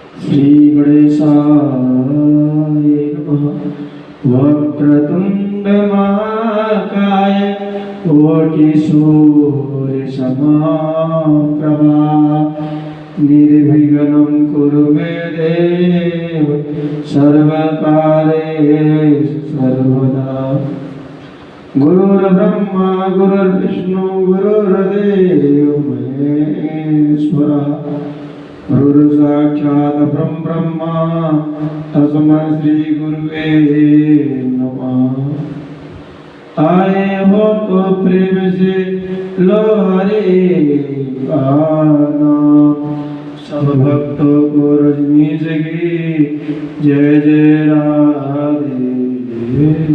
श्री गणेशाय नमः। वक्रतुंड महाकाय कोटि सूर्य समप्रभा निर्विघ्नं कुरु मे देव सर्वकार्येषु सर्वदा। गुरुर्ब्रह्मा गुरुर्विष्णु गुरुर्देवो महेश्वरः गुरुर्साक्षात् परब्रह्म तस्मै श्री गुरुवे नमः। आए हो तो प्रेम से लो हरे का नाम, सब भक्तों को रजनीश की जय जय राधे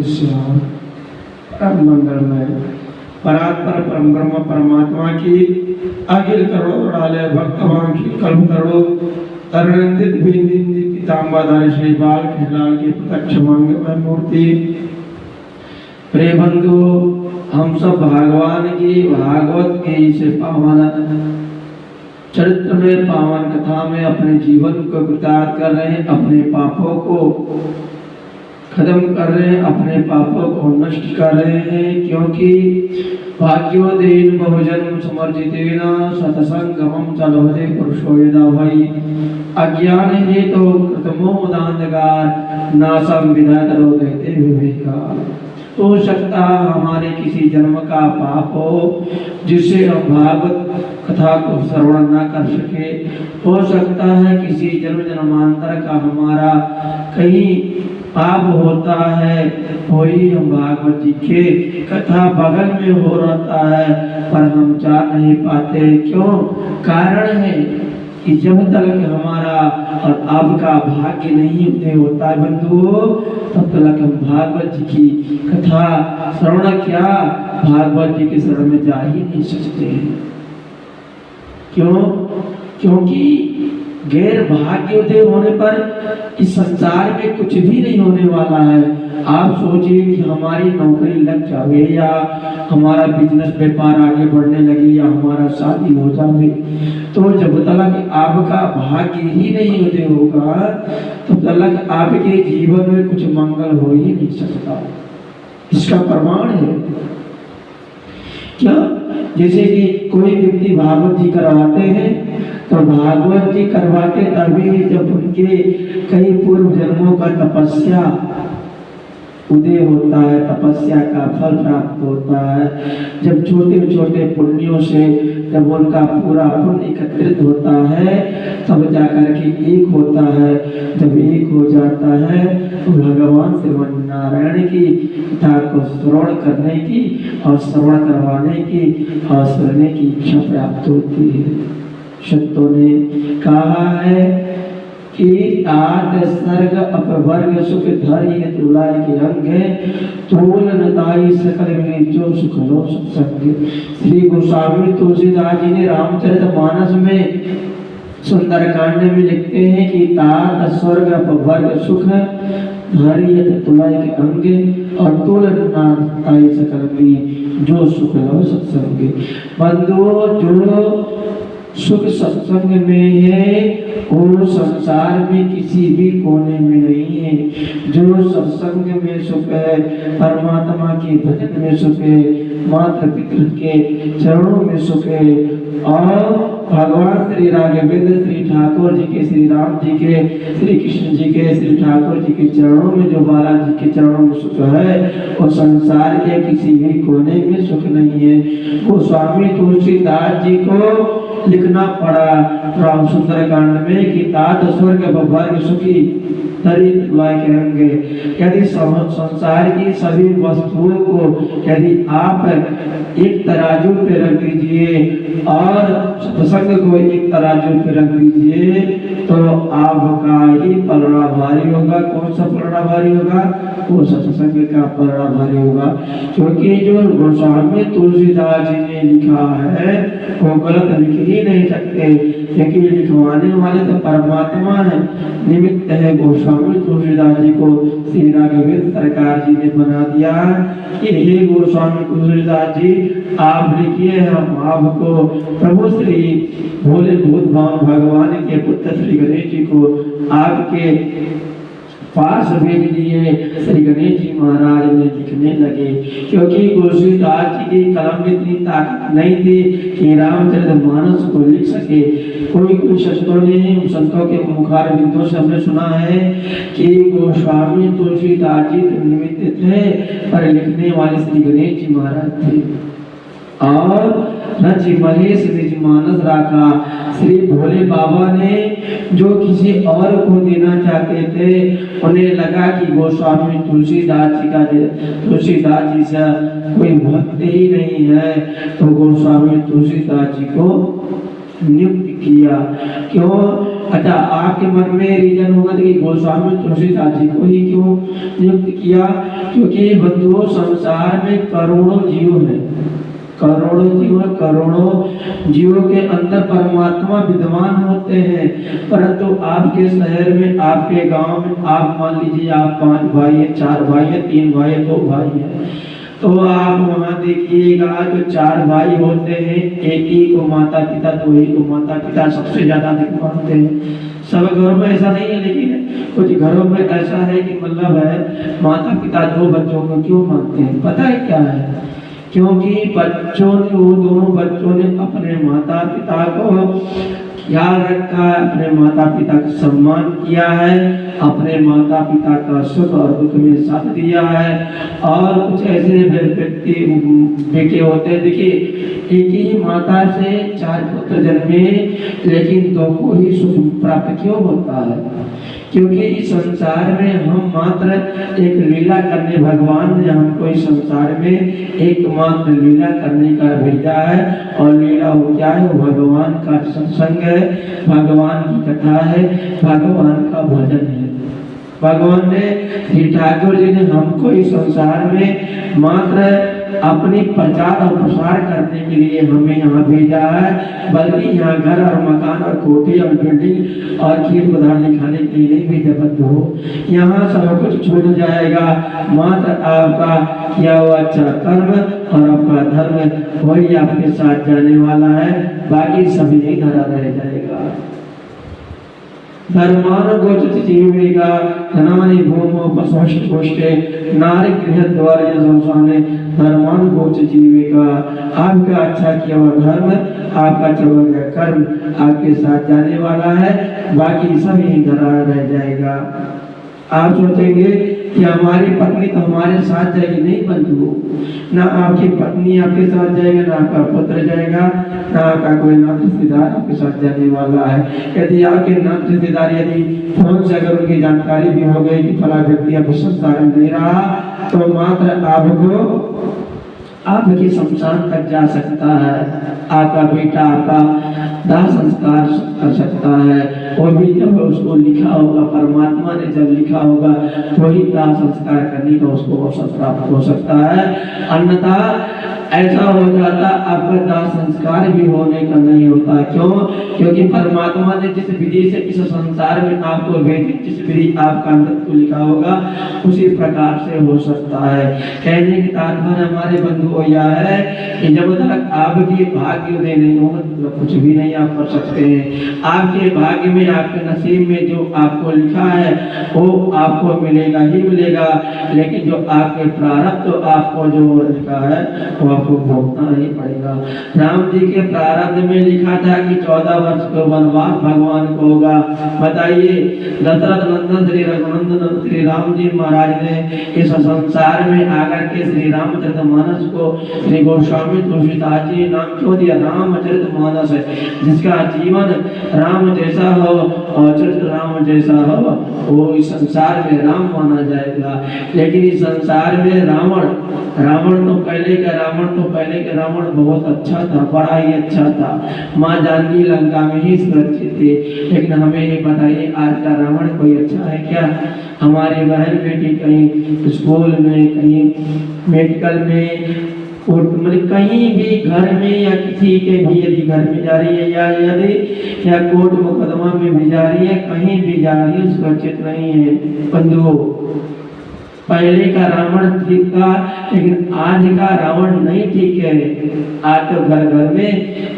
श्याम। मंगल में परात्पर परम ब्रह्म परमात्मा की अखिल करोड़ आलय भक्तवान की कल्प करोड़ तरंदित बिंदित पीताम्बरधारी श्री बाल कृष्णलाल की प्रत्यक्ष मंगलमय मूर्ति। प्रिय बंधु, हम सब भगवान की भागवत के से पावन चरित्र में पावन कथा में अपने जीवन को कृतार्थ कर रहे हैं, अपने पापों को खत्म कर रहे हैं, अपने पापों को नष्ट कर रहे हैं। क्योंकि भाग्योदीन बहुजन्म समर्जितेन सतसंगमं च लभते पुरुषो यदा वै अज्ञान हेतो कृतमोदान्धकार नासं विधातरो देते विवेका। हो सकता हमारे किसी जन्म का पाप हो जिससे हम भागवत कथा को श्रवण न कर सके। हो सकता है किसी जन्म जन्मांतर का हमारा कहीं पाप होता है, कोई हम भागवत जी के कथा बगल में हो रहता है पर हम जा नहीं पाते। क्यों? कारण है कि जब तक हमारा और आपका भाग्य नहीं उदय होता है बंधुओं, तब तक हम भागवत जी की कथा श्रवण क्या भागवत जी के शरण में जा ही नहीं सकते हैं। क्यों? क्योंकि गैर भाग्योदय होने पर इस संसार में कुछ भी नहीं होने वाला है। आप सोचिए कि हमारी नौकरी लग जावे या हमारा बिजनेस व्यापार आगे बढ़ने लगे या हमारा शादी हो जावे, तो जब तक आपका भाग्य ही नहीं उदय होगा तब तक आपके जीवन में कुछ मंगल हो ही नहीं सकता। इसका प्रमाण है क्या? जैसे कि कोई व्यक्ति भागवत जी करवाते हैं तो भागवत जी करवाते तभी जब उनके कई पूर्व जन्मों का तपस्या उदय होता है, तपस्या का फल प्राप्त होता है। जब छोटे छोटे पुण्यों से जब उनका पूरा पुण्य एकत्रित होता है तब जाकर के एक होता है। जब एक हो जाता है तो भगवान श्रीमन्नारायण की कथा को श्रवण करने की और श्रवण करवाने की और सुनने की इच्छा प्राप्त होती है। संतों ने कहा है कि आठ सर्ग अपवर्ग सुख धरि तुलाय के अंग तोल नताई सकल में जो सुख लो सत्संग। श्री गोस्वामी तुलसीदास जी ने रामचरितमानस में सुंदरकांड में लिखते हैं कि तात स्वर्ग अपवर्ग सुख धरि तुलाय के अंग और तोल नताई सकल में जो सुख लो सत्संग। बंधुओं, जो सुख सत्संग में है वो संसार में किसी भी कोने में नहीं है। जो सत्संग में सुख है, परमात्मा के भजन में सुख है, माता पिता के चरणों में सुख है और भगवान श्री राघवेंद्र श्री ठाकुर जी के, श्री राम जी के, श्री कृष्ण जी के, श्री ठाकुर जी के चरणों में जो बालाजी के चरणों में सुख है वो संसार के किसी भी कोने में सुख नहीं है। वो स्वामी तुलसीदास जी को लिखना पड़ा राम सुंदरकांड में कि तात स्वर्ग अपवर्ग सुखी धरि तुलाय के अंग। यदि संसार की सभी वस्तुओं को यदि आप एक तराजू पे रख दीजिए और सत्संग को एक तराजू पे रख दीजिए तो आपका ही पलड़ा भारी होगा। कौन सा पलड़ा भारी होगा? वो सत्संग का पलड़ा भारी होगा। क्योंकि जो गोस्वामी तुलसीदास जी ने लिखा है वो गलत लिख ही नहीं सकते, क्योंकि लिखवाने वाले तो परमात्मा है, निमित्त है। गोस्वामी तुलसीदास जी को श्री राघवेंद्र सरकार जी ने बना दिया कि हे गोस्वामी तुलसीदास जी आप लिखिए, हम आपको प्रभु श्री भोले भूत भगवान के पुत्र श्री गणेश जी को आपके पास भेज दिए। श्री गणेश जी महाराज ने लिखने लगे, क्योंकि तुलसीदास जी की कलम में इतनी ताकत नहीं थी कि रामचरितमानस को लिख सके। कोई संतों के मुखार बिंदुओं से हमने सुना है कि गोस्वामी तुलसीदास जी निमित्त थे, पर लिखने वाले श्री गणेश जी महाराज थे। और रचि महेश निज मानस राखा। श्री भोले बाबा ने जो किसी और को देना चाहते थे, उन्हें लगा कि गोस्वामी तुलसीदास जी से कोई भक्त ही नहीं है, तो गोस्वामी तुलसीदास जी को नियुक्त किया। क्यों? अच्छा, आपके मन में रीजन होगा कि गोस्वामी तुलसीदास जी को ही क्यों नियुक्त किया? क्योंकि बंधुओं, संसार में करोड़ों जीव हैं, करोड़ों जीवों के अंदर परमात्मा विद्यमान होते हैं, परंतु आपके शहर में, आपके गांव में, आप मान लीजिए आप 5 भाई हैं, 4 भाई हैं, 3 भाई हैं, 2 भाई हैं, तो आप वहाँ देखिएगा जो 4 भाई होते हैं, एक ही को माता पिता, 2 ही को माता पिता सबसे ज्यादा अधिक मानते हैं। सब घरों में ऐसा नहीं है, लेकिन कुछ घरों में ऐसा है कि मतलब है माता पिता 2 बच्चों को क्यों मानते हैं? पता है क्या है? क्योंकि दोनों बच्चों ने अपने माता पिता को ख्याल रखा है, अपने माता पिता का सम्मान किया है, अपने माता पिता का सुख और दुख में साथ दिया है। और कुछ ऐसे व्यक्ति बेटे होते हैं, देखिए एक ही माता से 4 पुत्र जन्मे, लेकिन 2 को ही सुख प्राप्त क्यों होता है? क्योंकि इस संसार में हम मात्र एक लीला करने, भगवान ने हमको इस संसार में एकमात्र लीला करने का भेजा है। और लीला हो क्या है? भगवान का सत्संग है, भगवान की कथा है, भगवान का भजन है। भगवान ने, श्री ठाकुर जी ने हमको इस संसार में मात्र अपनी प्रचार और प्रसार करने के लिए हमें यहाँ भेजा है, बल्कि यहाँ घर और मकान और कोठी और बिल्डिंग और खीर पदार्थ खाने के लिए नहीं भेजा। बंधु, यहाँ सब कुछ छूट जाएगा, मात्र आपका किया हुआ अच्छा कर्म और आपका धर्म वही आपके साथ जाने वाला है, बाकी सभी नहीं धरा रह जाएगा। धर्मान गोचित जीवेगा धनानि भूमो पशुष्टे नारी गृहद्वार यशोसाने धर्मान गोचित जीवेगा। आपका अच्छा किया हुआ धर्म, आपका अच्छा हुआ कर्म आपके साथ जाने वाला है, बाकी सभी धरा रह जाएगा। आप सोचेंगे कि हमारी पत्नी तो हमारे साथ जाएगी, नहीं बंधु, ना आपकी पत्नी आपके साथ जाएगा, ना आपका पुत्र जाएगा, ना आपका कोई नात रिश्तेदार आपके साथ जाने वाला है। यदि आपके नात रिश्तेदार यदि फोन से अगर उनकी जानकारी भी हो गई कि फला व्यक्ति अब संसार में नहीं रहा, तो मात्र आपको आपके शमशान तक जा सकता है, आपका बेटा आपका दाह संस्कार कर सकता है। वो भी जब उसको लिखा होगा, परमात्मा ने जब लिखा होगा, वही दाह संस्कार करने का उसको अवसर प्राप्त हो सकता है। अन्यथा ऐसा हो जाता, आपका दाह संस्कार भी होने का नहीं होता। क्यों? क्योंकि परमात्मा ने जिस विधि से इस संसार में आपको भेजी, जिस विधि आपका मृत्यु लिखा होगा, उसी प्रकार से हो सकता है। कहने की तात्पर्य हमारे बंधु यह है कि जब तक आपके भाग्य उदय नहीं होगा, तो कुछ भी नहीं आप कर सकते हैं। आपके भाग्य में, आपके नसीब में जो आपको लिखा है वो आपको मिलेगा ही मिलेगा, लेकिन जो आपके प्रारब्ध तो आपको जो लिखा है वो आपको भोगना ही पड़ेगा। राम जी के प्रारब्ध में लिखा था कि 14 वर्ष का वनवास भगवान को होगा। बताइए, दशरथ नंदन श्री रघुनंदन श्री राम जी महाराज ने इस संसार में आकर के श्री रामचरितमानस को श्री गोस्वामी तुलसीदास जी नाम क्यों दिया? रामचरितमानस है, जिसका जीवन राम जैसा हो और चरित्र राम जैसा हो, वो इस संसार में राम माना जाएगा। लेकिन इस संसार में रावण तो पहले का रावण बहुत अच्छा था, बड़ा ही अच्छा था। माँ जानकी लंका में ही सुरक्षित थे। लेकिन हमें ये बताइए, आज का रावण कोई अच्छा है क्या? हमारी बहन बेटी कहीं स्कूल में, कहीं मेडिकल में, मतलब कहीं भी घर में या किसी के भी यदि घर में जा रही है या कोर्ट मुकदमा में भी जा रही है, कहीं भी जा रही है, सुरक्षित नहीं है। बंधुओं, पहले का रावण ठीक था, लेकिन आज का रावण नहीं ठीक है। आज तो घर घर में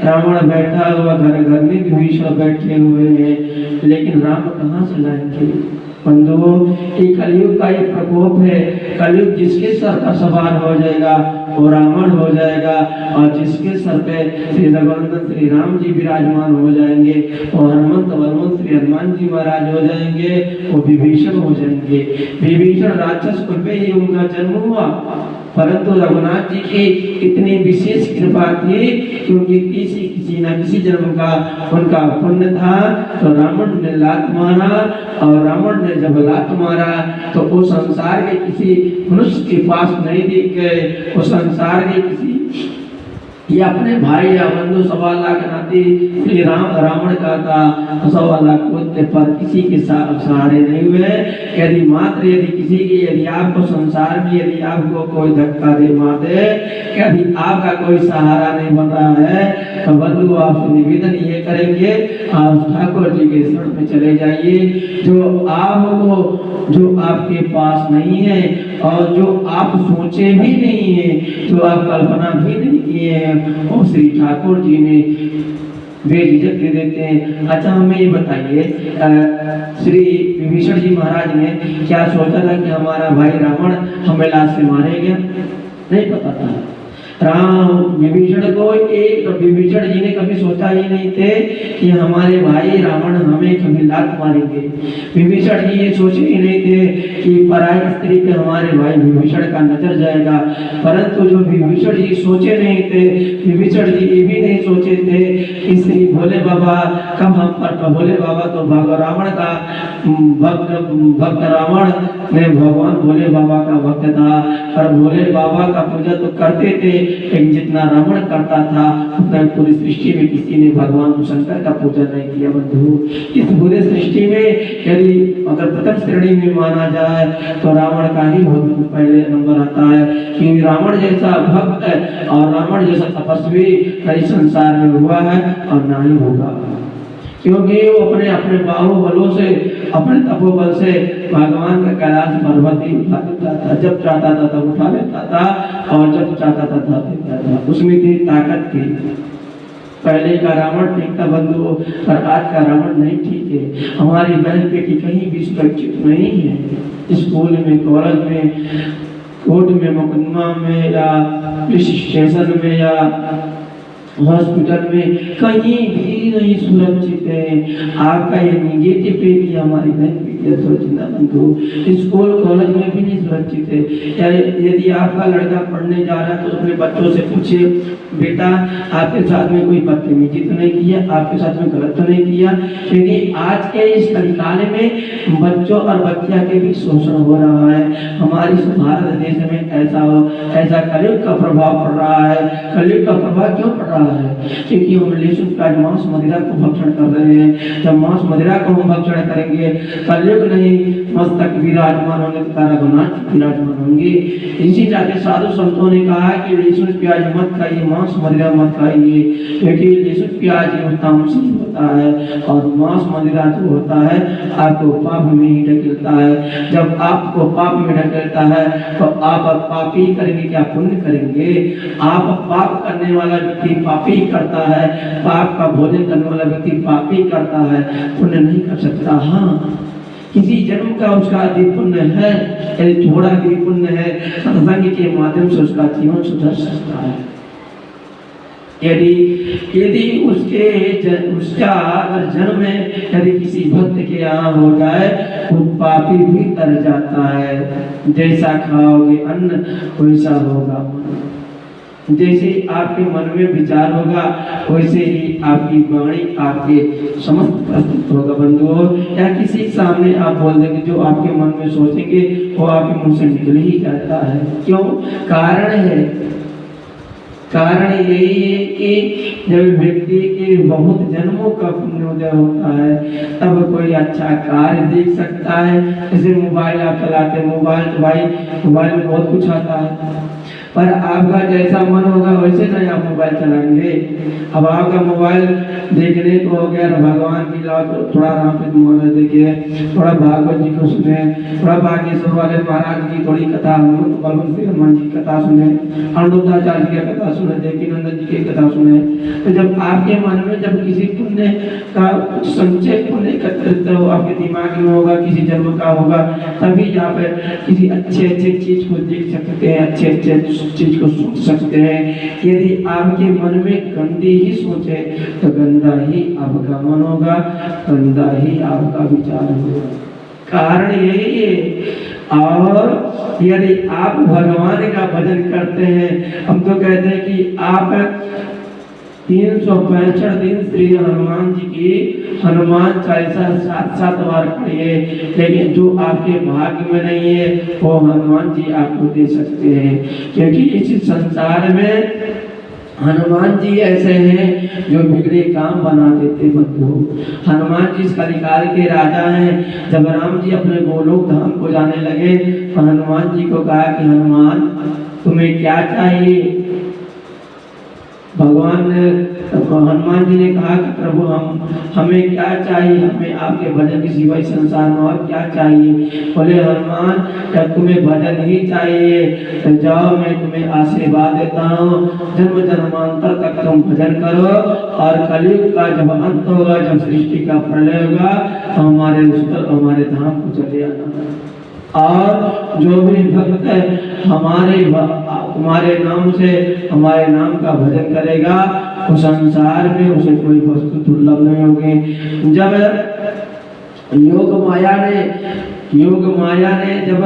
रावण बैठा हुआ, घर घर में विभीषण बैठे हुए हैं, लेकिन राम कहाँ से लाएंगे? बंधुओं, ये कलयुग का एक प्रकोप है। कलयुग जिसके सर पर सवार हो जाएगा वो रावण हो जाएगा, और जिसके सर पे श्री रघुनंदन श्री राम जी विराजमान हो जाएंगे, और हनुमंत वर्मन श्री हनुमान जी महाराज हो जाएंगे, वो विभीषण हो जाएंगे। विभीषण राक्षस कुल पे ही उनका जन्म हुआ, परंतु रघुनाथ जी की इतनी विशेष कृपा थी कि उनकी किसी न किसी जन्म का उनका पुण्य था। तो रावण ने लात मारा, और रावण ने जब लात मारा तो वो संसार के किसी मनुष्य के पास नहीं दिख गए, वो संसार के किसी ये अपने भाई या बंधु 1.25 लाख नाती श्री रावण का था, 1.25 लाख पुत्र पर किसी के सहारे नहीं हुए। यदि किसी की यदि आपको संसार में यदि आपको कोई धक्का दे मार दे, यदि आपका कोई सहारा नहीं बन रहा है, तो बंधु आपसे निवेदन ये करेंगे, आप ठाकुर जी के शरण में चले जाइए। जो आपके पास नहीं है, और जो आप सोचे भी नहीं है, जो आप कल्पना भी नहीं किए हैं, और श्री ठाकुर जी ने बेझिझक दे देते हैं। अच्छा, हमें ये बताइए, श्री विभीषण जी महाराज ने क्या सोचा था कि हमारा भाई रावण हमें लात से मारेगा? नहीं पता था। विभीषण जी ने कभी सोचा ही नहीं थे कि हमारे भाई रावण हमें कभी लात मारेंगे। विभीषण जी ये सोचे ही नहीं थे कि पराई स्त्री पे हमारे भाई विभीषण का नजर जाएगा। परंतु जो विभीषण जी सोचे नहीं थे, विभीषण जी ये भी नहीं सोचे थे कि श्री भोले बाबा कब हम पर, भोले बाबा तो रावण का भक्त रावण में भगवान भोले बाबा का भक्त था, और भोले बाबा का पूजा तो करते थे, लेकिन जितना रावण करता था उतना पूरी सृष्टि में किसी ने भगवान शंकर का पूजा नहीं किया। बंधु, इस पूरे सृष्टि में यदि अगर प्रथम श्रेणी में माना जाए तो रावण का ही बहुत पहले नंबर आता है, कि रावण जैसा भक्त और रावण जैसा तपस्वी कई संसार में हुआ है और ना ही होगा, क्योंकि वो अपने बाहुबलों से, अपने तपोबल से भगवान का कैलाश पर्वत ही उठा लेता था। जब चाहता था तब उठा लेता था, और जब चाहता था तब देता था, उसमें थी ताकत थी। पहले का रावण ठीक था बंधु, पर आज का रावण नहीं ठीक है। हमारी बहन बेटी कहीं भी सुरक्षित नहीं है, स्कूल में, कॉलेज में, कोर्ट में, मुकदमा में, या पुलिस स्टेशन में, या हॉस्पिटल में, कहीं भी नहीं सुरक्षित है। आपका ये निगेटिव है कि हमारी बहन बेटियां सुरक्षित ना बंधु, स्कूल कॉलेज में भी नहीं सुरक्षित है। यदि आपका लड़का पढ़ने जा रहा है तो अपने बच्चों से पूछे, बेटा आपके साथ में कोई बदतमीजी तो नहीं किया, आपके साथ में गलत तो नहीं किया? क्योंकि आज के इस कलिकाल में बच्चों और बच्चिया के भी शोषण हो रहा है। हमारे भारत देश में ऐसा कलयुग का प्रभाव पड़ रहा है। कलयुग का प्रभाव क्यों पड़ रहा है? क्योंकि हम लहसुन प्याज मांस मदिरा को भक्षण कर रहे हैं। जब मांस मदिरा को हम भक्षण करेंगे, कलयुग नहीं मस्तक विराजमान होने के कारण रघुनाथ विराजमान होंगे। इसी जाके साधु संतों ने कहा कि लहसुन प्याज मत खाइए, मांस मदिरा मत खाइए, क्योंकि लहसुन प्याज तामसिक होता है, और मांस मदिरा जो होता है आपको पाप में ही ढकेलता है। जब आपको पाप में ढकेलता है तो आप पापी करेंगे, क्या पुण्य करेंगे? आप पाप करने वाला व्यक्ति पापी करता है, पाप का भोजन करने वाला व्यक्ति पापी करता है, पुण्य नहीं कर सकता। हाँ, किसी जन्म का उसका अधिक पुण्य है, यदि थोड़ा अधिक पुण्य है, सत्संग के माध्यम से उसका जीवन सुधर सकता है। यदि उसका अगर जन्म में यदि किसी भक्त के यहाँ हो जाए तो पापी भी तर जाता है। जैसा खाओगे अन्न वैसा होगा, जैसे आपके मन में विचार होगा वैसे ही आपकी वाणी आपके समस्त प्रस्तुत होगा। बंधुओं, या किसी सामने आप बोल देंगे, जो आपके मन में सोचेंगे वो आपके मुंह से निकल ही जाता है। क्यों? कारण यही है कि जब व्यक्ति के बहुत जन्मों का पुण्योदय होता है तब कोई अच्छा कार्य देख सकता है। जैसे मोबाइल आप चलाते हैं, मोबाइल में बहुत कुछ आता है, पर आपका जैसा मन होगा वैसे नहीं आप मोबाइल चलाएंगे। अब आपका मोबाइल देखने को हो गया, भगवान की लाओ तो थोड़ा रामकृष्ण मोहन देखिए, थोड़ा भागवत जी को सुने, थोड़ा बागेश्वर वाले महाराज की थोड़ी कथा, बलवंत सिंह हनुमान जी की कथा सुने, अनिरुद्धाचार्य जी की कथा सुने, देवकीनंदन जी की कथा सुने। तो जब आपके मन में जब किसी पुण्य का संचय पुण्य एकत्रित हो, आपके दिमाग में होगा, किसी जन्म का होगा, तभी आप किसी अच्छे चीज को देख सकते हैं, अच्छे चीज को सोच सकते हैं। यदि आपके मन में गंदी ही सोचे तो गंदा ही आपका मन होगा, गंदा ही आपका विचार होगा। कारण यही है। और यदि आप भगवान का भजन करते हैं, हम तो कहते हैं कि आप 365 दिन श्री हनुमान जी की हनुमान चालीसा 7-7 बार पढ़िए, लेकिन जो आपके भाग्य में नहीं है वो हनुमान जी आपको दे सकते हैं। क्योंकि इस संसार में हनुमान जी ऐसे हैं जो बिगड़े काम बना देते बंधु। हनुमान जी कलिकाल के राजा हैं। जब राम जी अपने गोलोक धाम को जाने लगे तो हनुमान जी को कहा कि हनुमान तुम्हें क्या चाहिए। हनुमान जी ने कहा कि प्रभु हमें क्या चाहिए, हमें आपके भजन की सिवाय संसार में और क्या चाहिए। बोले हनुमान जब तुम्हें भजन ही चाहिए तो जाओ मैं तुम्हें आशीर्वाद देता हूँ, जन्म जन्मांतर तक तुम भजन करो और कलयुग का जब अंत होगा, जब सृष्टि का प्रलय होगा तो हमारे धाम को चले आना। और जो भी भक्त हमारे नाम से हमारे नाम का भजन करेगा उस संसार में उसे कोई वस्तु दुर्लभ नहीं होगी। जब योग माया ने जब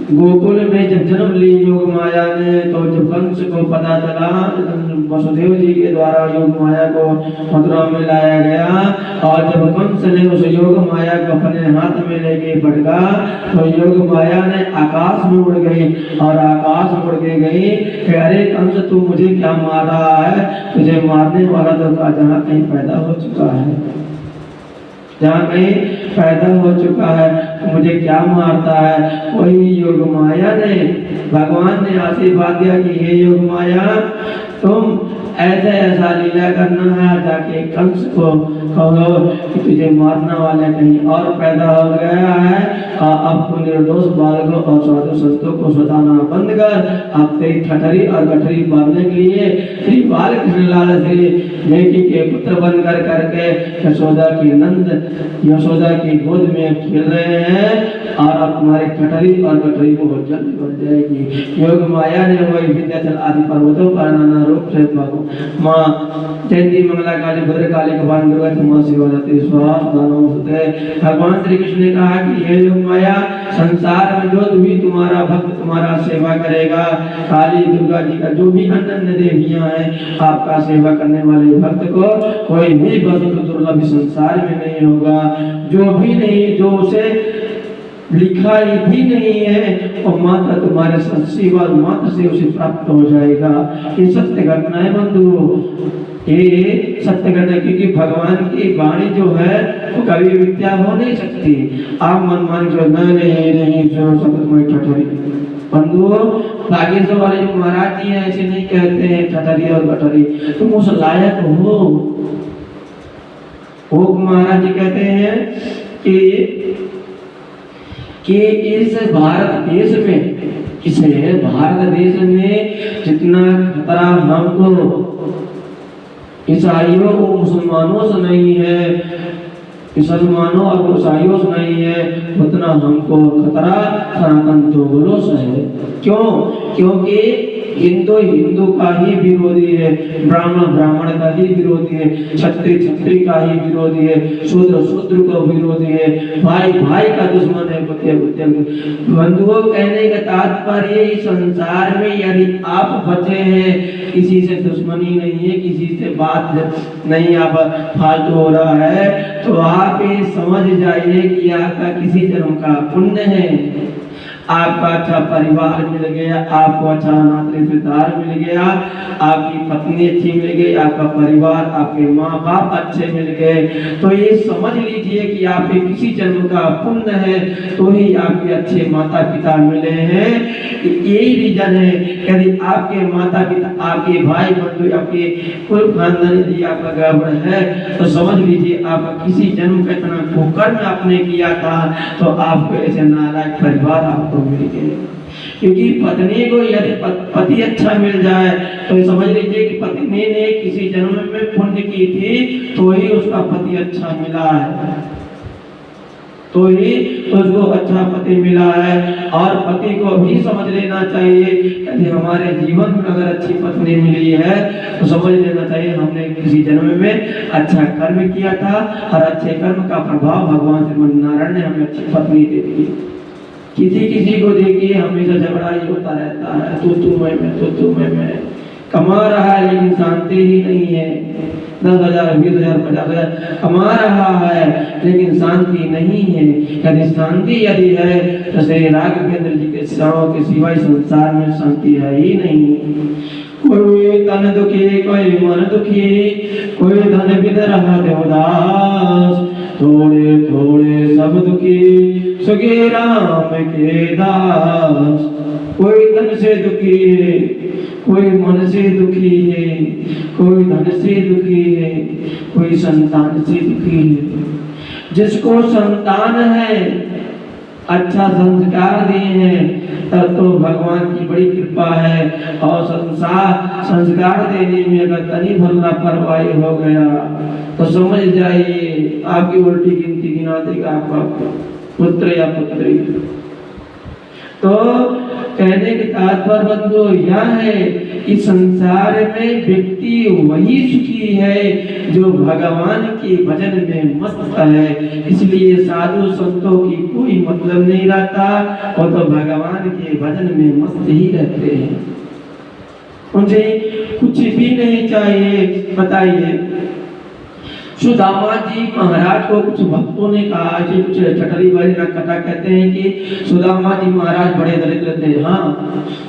गोकुल में जब जन्म ली योग माया ने, तो जब कंस को पता चला, वसुदेव जी के द्वारा योग माया को मथुरा में लाया गया और जब कंस ने उस योग माया को अपने हाथ में लेके पटका तो योग माया ने आकाश में उड़ गई और आकाश में उड़ के गई। अरे कंस तू मुझे क्या मार रहा है, तुझे मारने वाला तो जहाँ कहीं पैदा हो चुका है, जहाँ कहीं पैदा हो चुका है, मुझे क्या मारता है। वही योग माया ने, भगवान ने आशीर्वाद दिया कि हे योग माया तुम ऐसा लीला करना है, जाके कंस को कहो कि तुझे मारने वाला कहीं और पैदा हो गया है, अब तो निर्दोष बालकों और साधु संतों को सताना बंद कर। अब तेरी ठठरी और गठरी मारने के लिए श्री बाल कृष्ण लाल श्री देवी के पुत्र बनकर करके यशोदा की गोद में खेल रहे हैं और अब तुम्हारी ठठरी और गठरी बहुत जल्द बन जाएगी। योग माया ने वही विंध्याचल आदि पर्वतों पर नाना रूप से माँ जयंती मंगला काली भद्र काली कपाल दुर्गा क्षमा शिवरात्रि स्वाहा दानव सुते। भगवान श्री कृष्ण ने कहा कि हे योग माया संसार में जो भी तुम्हारा भक्त तुम्हारा सेवा करेगा, काली दुर्गा जी का जो भी अन्य देवियां हैं, आपका सेवा करने वाले भक्त को कोई भी वस्तु दुर्लभ संसार में नहीं होगा। जो भी नहीं, जो उसे लिखा भी नहीं है और मात्र तुम्हारे सत्सेवा मात्र से उसे प्राप्त हो जाएगा। ये सत्य घटना है बंधु, ये सत्य घटना, क्योंकि भगवान की वाणी जो है वो कभी मिथ्या हो नहीं सकती। आप मन मान जो नहीं जो शब्द में ठठरी बंधु, बागेश्वर वाले जो महाराज जी हैं ऐसे नहीं कहते हैं ठठरी और गठरी, तुम उस लायक हो। वो महाराज जी कहते हैं कि इस भारत देश में जितना खतरा हमको ईसाइयों और मुसलमानों से नहीं है, मुसलमानों और ईसाइयों से नहीं है, उतना हमको खतरा सनातन दोगलों से है। क्यों? क्योंकि हिंदू का ही विरोधी है, ब्राह्मण का ही विरोधी है, क्षत्रिय का ही विरोधी है, शूद्र का विरोधी है, भाई का दुश्मन है। बंधुओं, कहने का तात्पर्य इस संसार में यदि आप बचे हैं, किसी से दुश्मनी नहीं है, किसी से बात नहीं आप फालतू हो रहा है, तो आप ये समझ जाइए कि आपका किसी जन्म का पुण्य है। आपका अच्छा परिवार मिल गया, आपको अच्छा नात रिश्तेदार मिल गया, आपकी पत्नी अच्छी मिल गई, आपका परिवार, आपके माँ बाप अच्छे मिल गए, तो ये समझ लीजिए कि आपके किसी जन्म का पुण्य है, तो ही आपके अच्छे माता पिता मिले हैं। यही रीजन है। यदि आपके माता पिता, आपके भाई बंधु, आपके कुल खानदान यदि आपका गड़बड़ है, तो समझ लीजिए आपका किसी जन्म का इतना कुकर्म आपने किया था, तो आपको ऐसे नालायक परिवार आपको मिल गए। क्योंकि पत्नी को यदि पति अच्छा मिल जाए, तो समझ लीजिए कि पत्नी ने किसी जन्म में पुण्य की थी, तो ही उसका पति अच्छा मिला है, तो ही उसको अच्छा पति मिला है। और पति को भी समझ लेना चाहिए, यदि हमारे जीवन में अगर अच्छी पत्नी मिली है, तो समझ लेना चाहिए हमने किसी जन्म में अच्छा कर्म किया था, और अच्छे कर्म का प्रभाव भगवान श्रीमन नारायण ने हमें अच्छी पत्नी दे दी। किसी को देखिए हमेशा झगड़ा ही होता रहता है, तू मैं कमा रहा है लेकिन शांति ही नहीं है। 10,000 20,000 50,000 कमा रहा है लेकिन शांति नहीं है। यदि शांति यदि है तो श्री राघवेंद्र जी के सेवाओं के सिवाय संसार में शांति है ही नहीं। कोई तन दुखी, कोई मन दुखी, कोई धन बिद रहा देवदास, थोड़े थोड़े सब दुखी सुखी राम के दास। कोई तन से दुखी है, कोई मन से दुखी है, कोई धन से दुखी है, कोई संतान से दुखी है। जिसको संतान है, अच्छा संस्कार दिए हैं, तब तो भगवान की बड़ी कृपा है। और संस्कार देने में अगर तनी भर लापरवाही हो गया, तो समझ जाइए आपकी उल्टी गिनती गिना देगा आपका पुत्र या पुत्री। तो कहने के तात्पर्य बंधु यह है कि संसार में व्यक्ति वही सुखी है जो भगवान के भजन में मस्त है। इसलिए साधु संतों की कोई मतलब नहीं रहता, और तो भगवान के भजन में मस्त ही रहते हैं, उनसे कुछ भी नहीं चाहिए। बताइए, सुदामा जी महाराज को कुछ भक्तों ने कहा, कुछ चटरी वाली कथा कहते हैं कि सुदामा जी महाराज बड़े दरिद्र थे। हाँ,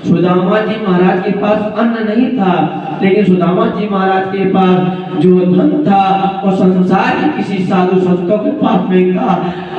सुदामा जी महाराज के पास अन्न नहीं था, लेकिन सुदामा जी महाराज के पास जो धन था वो संसार के किसी साधु संतों के पास में था।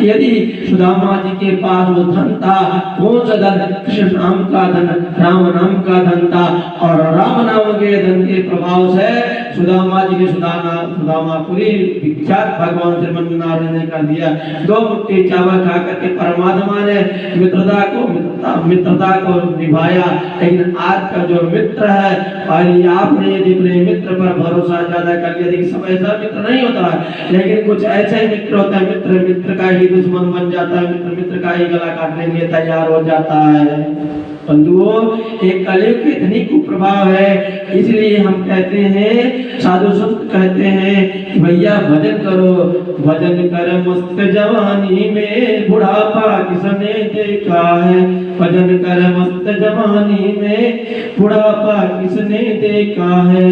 यदि सुदामा जी के पास वो धन था, कौन सा धन? कृष्ण नाम का धन, राम नाम का धन था, और राम नाम के धन के प्रभाव से सुदामा जी के सुदामापुरी विख्यात भगवान श्रीमन नारायण ने कर दिया। 2 मुट्ठी चावल खा करके परमात्मा ने मित्रता को निभाया। लेकिन आज का जो मित्र है, और आपने यदि अपने मित्र पर भरोसा ज्यादा कर लिया, देखिए सब ऐसा मित्र नहीं होता है, लेकिन कुछ ऐसे मित्र होता है, मित्र का ही दुश्मन बन जाता है, मित्र का ही गला काटने के लिए तैयार हो जाता है। बंधुओं, एक कलयुग की इतनी कुप्रभाव है, इसलिए हम कहते हैं, साधु संत कहते हैं कि भैया भजन करो, भजन कर मस्त जवानी में, बुढ़ापा किसने देखा है। भजन कर मस्त जवानी में, बुढ़ापा किसने देखा है।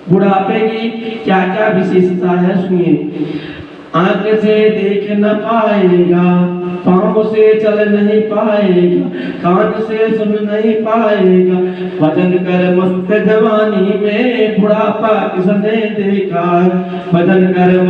बुढ़ापे की क्या क्या विशेषता है सुनिए। आंख से देख न पाएगा, पांव से चल नहीं पाएगा, कान से सुन नहीं पाएगा। भजन कर मस्त जवानी में, बुढ़ापा किसने देखा। भजन कर